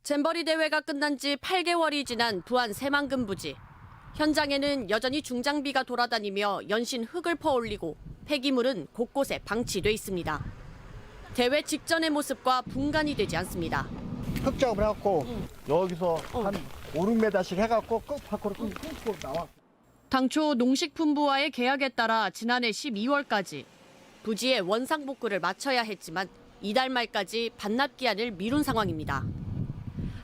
잼버리 대회가 끝난 지 8개월이 지난 부안 새만금 부지. 현장에는 여전히 중장비가 돌아다니며 연신 흙을 퍼올리고 폐기물은 곳곳에 방치돼 있습니다. 대회 직전의 모습과 분간이 되지 않습니다. 흙작업을 해갖고 여기서 한 5, 6m씩 해갖고 끝 밖으로 끊고 나와. 당초 농식품부와의 계약에 따라 지난해 12월까지 부지의 원상복구를 마쳐야 했지만 이달 말까지 반납 기한을 미룬 상황입니다.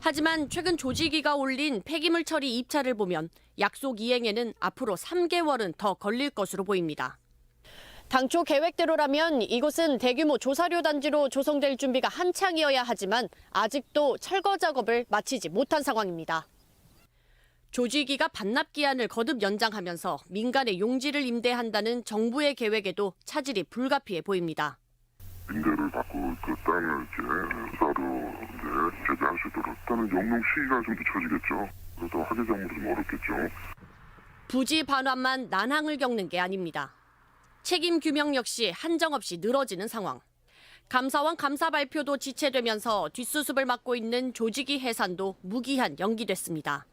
하지만 최근 조직위가 올린 폐기물 처리 입찰을 보면 약속 이행에는 앞으로 3개월은 더 걸릴 것으로 보입니다. 당초 계획대로라면 이곳은 대규모 조사료 단지로 조성될 준비가 한창이어야 하지만 아직도 철거 작업을 마치지 못한 상황입니다. 조직위가 반납 기한을 거듭 연장하면서 민간의 용지를 임대한다는 정부의 계획에도 차질이 불가피해 보입니다. 임대를 받고 그 땅을 수사로 제재할 수 있도록 일단은 영농 시기가 좀 늦춰지겠죠. 그래서 화재작물은 좀 어렵겠죠. 부지 반환만 난항을 겪는 게 아닙니다. 책임 규명 역시 한정없이 늘어지는 상황. 감사원 감사 발표도 지체되면서 뒷수습을 맡고 있는 조직위 해산도 무기한 연기됐습니다.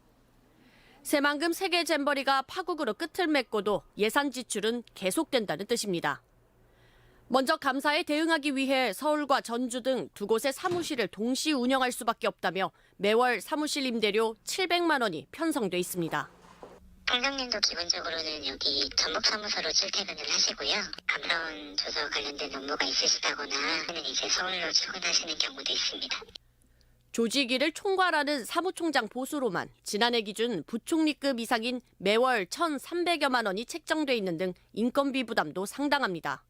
새만금 세계 잼버리가 파국으로 끝을 맺고도 예산 지출은 계속된다는 뜻입니다. 먼저 감사에 대응하기 위해 서울과 전주 등 두 곳의 사무실을 동시 운영할 수밖에 없다며 매월 사무실 임대료 700만 원이 편성돼 있습니다. 통장님도 기본적으로는 여기 전북사무소로 출퇴근을 하시고요. 감사원 조서 관련된 업무가 있으시다거나 하는 이제 서울로 출근하시는 경우도 있습니다. 조직위를 총괄하는 사무총장 보수로만 지난해 기준 부총리급 이상인 매월 1,300여만 원이 책정돼 있는 등 인건비 부담도 상당합니다.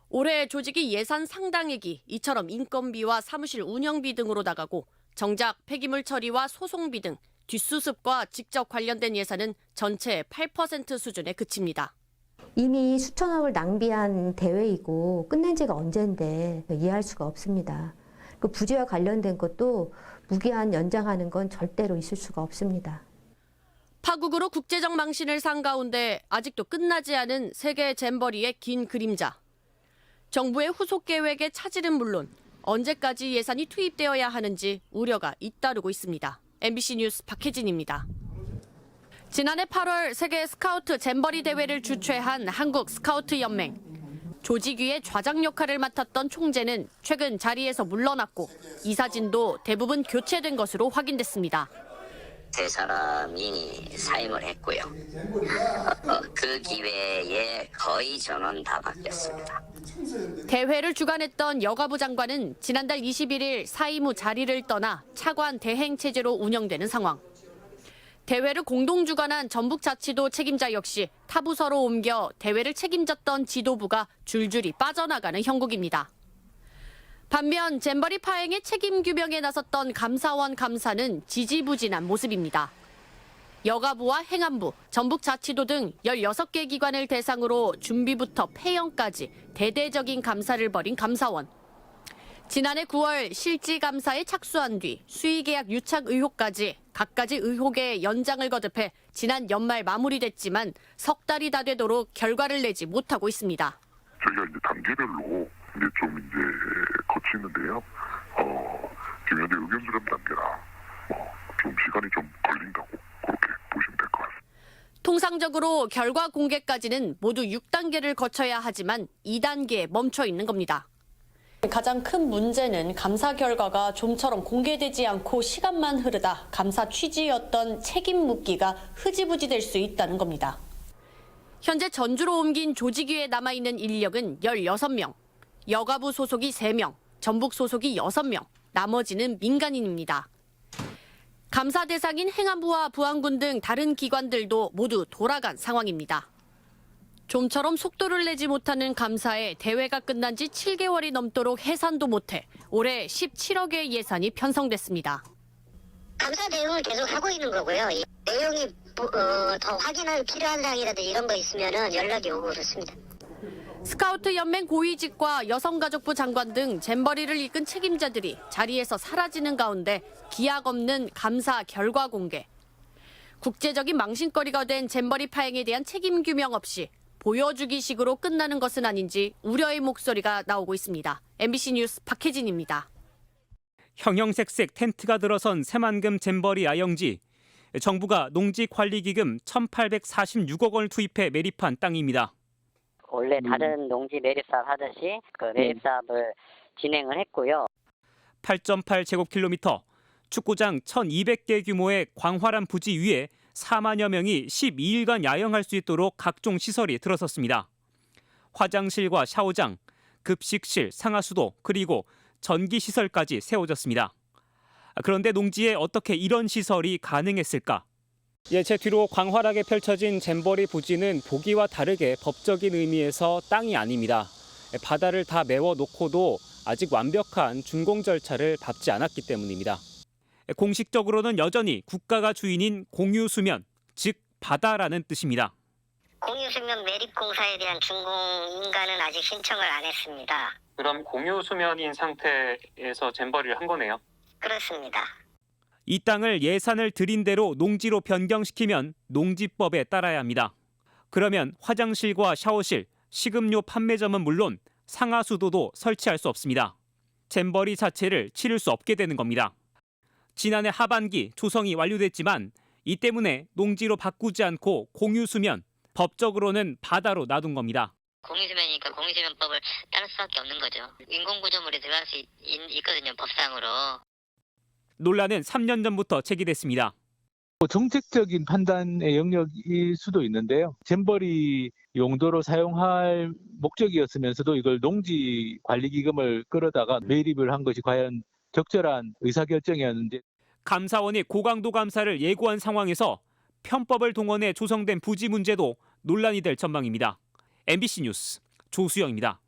올해 조직위 예산 상당액이 이처럼 인건비와 사무실 운영비 등으로 나가고 정작 폐기물 처리와 소송비 등 뒷수습과 직접 관련된 예산은 전체 8% 수준에 그칩니다. 이미 수천억을 낭비한 대회이고 끝낸 지가 언젠데 이해할 수가 없습니다. 그 부지와 관련된 것도 무기한 연장하는 건 절대로 있을 수가 없습니다. 파국으로 국제적 망신을 산 가운데 아직도 끝나지 않은 세계 잼버리의 긴 그림자. 정부의 후속 계획의 차질은 물론 언제까지 예산이 투입되어야 하는지 우려가 잇따르고 있습니다. MBC 뉴스 박혜진입니다. 지난해 8월 세계 스카우트 잼버리 대회를 주최한 한국 스카우트 연맹. 조직위의 좌장 역할을 맡았던 총재는 최근 자리에서 물러났고 이사진도 대부분 교체된 것으로 확인됐습니다. 세 사람이 사임을 했고요. 그 기회에 거의 전원 다 바뀌었습니다. 대회를 주관했던 여가부 장관은 지난달 21일 사임 후 자리를 떠나 차관 대행 체제로 운영되는 상황. 대회를 공동 주관한 전북자치도 책임자 역시 타 부서로 옮겨 대회를 책임졌던 지도부가 줄줄이 빠져나가는 형국입니다. 반면 잼버리 파행의 책임 규명에 나섰던 감사원 감사는 지지부진한 모습입니다. 여가부와 행안부, 전북자치도 등 16개 기관을 대상으로 준비부터 폐영까지 대대적인 감사를 벌인 감사원. 지난해 9월 실지 감사에 착수한 뒤 수의계약 유착 의혹까지 갖가지 의혹의 연장을 거듭해 지난 연말 마무리됐지만 석 달이 다 되도록 결과를 내지 못하고 있습니다. 저희가 이제 단계별로 좀 거치는데요. 중요한데 의견 수렴 단계라 좀 시간이 좀 걸린다고 그렇게 보시면 될 것 같습니다. 통상적으로 결과 공개까지는 모두 6단계를 거쳐야 하지만 2단계에 멈춰 있는 겁니다. 가장 큰 문제는 감사 결과가 좀처럼 공개되지 않고 시간만 흐르다 감사 취지였던 책임 묻기가 흐지부지 될 수 있다는 겁니다. 현재 전주로 옮긴 조직위에 남아있는 인력은 16명, 여가부 소속이 3명, 전북 소속이 6명, 나머지는 민간인입니다. 감사 대상인 행안부와 부안군 등 다른 기관들도 모두 돌아간 상황입니다. 좀처럼 속도를 내지 못하는 감사에 대회가 끝난 지 7개월이 넘도록 해산도 못해 올해 17억의 예산이 편성됐습니다. 감사 대응을 계속 하고 있는 거고요. 이 내용이 더 확인할 필요한 사항이라든지 이런 거 있으면 연락이 오고 그렇습니다. 스카우트 연맹 고위직과 여성가족부 장관 등 잼버리를 이끈 책임자들이 자리에서 사라지는 가운데 기약 없는 감사 결과 공개. 국제적인 망신거리가 된 잼버리 파행에 대한 책임 규명 없이 보여주기식으로 끝나는 것은 아닌지 우려의 목소리가 나오고 있습니다. MBC 뉴스 박혜진입니다. 형형색색 텐트가 들어선 새만금 잼버리 야영지. 정부가 농지관리기금 1,846억 원을 투입해 매립한 땅입니다. 원래 다른 농지 매립사업 하듯이 그 매립사업을 진행을 했고요. 8.8제곱킬로미터, 축구장 1,200개 규모의 광활한 부지 위에 4만여 명이 12일간 야영할 수 있도록 각종 시설이 들어섰습니다. 화장실과 샤워장, 급식실, 상하수도, 그리고 전기시설까지 세워졌습니다. 그런데 농지에 어떻게 이런 시설이 가능했을까? 제 뒤로 광활하게 펼쳐진 잼버리 부지는 보기와 다르게 법적인 의미에서 땅이 아닙니다. 바다를 다 메워놓고도 아직 완벽한 준공 절차를 밟지 않았기 때문입니다. 공식적으로는 여전히 국가가 주인인 공유수면, 즉 바다라는 뜻입니다. 공유수면 매립공사에 대한 준공 인가는 아직 신청을 안 했습니다. 그럼 공유수면인 상태에서 잼버리를 한 거네요? 그렇습니다. 이 땅을 예산을 들인 대로 농지로 변경시키면 농지법에 따라야 합니다. 그러면 화장실과 샤워실, 식음료 판매점은 물론 상하수도도 설치할 수 없습니다. 잼버리 자체를 치를 수 없게 되는 겁니다. 지난해 하반기 조성이 완료됐지만 이 때문에 농지로 바꾸지 않고 공유수면, 법적으로는 바다로 놔둔 겁니다. 공유수면이니까 공유수면법을 따를 수밖에 없는 거죠. 인공구조물이 들어갈 수 있거든요, 법상으로. 논란은 3년 전부터 제기됐습니다. 정책적인 판단의 영역일 수도 있는데요. 잼버리 용도로 사용할 목적이었으면서도 이걸 농지관리기금을 끌어다가 매립을 한 것이 과연 적절한 의사결정이었는지. 감사원이 고강도 감사를 예고한 상황에서 편법을 동원해 조성된 부지 문제도 논란이 될 전망입니다. MBC 뉴스 조수영입니다.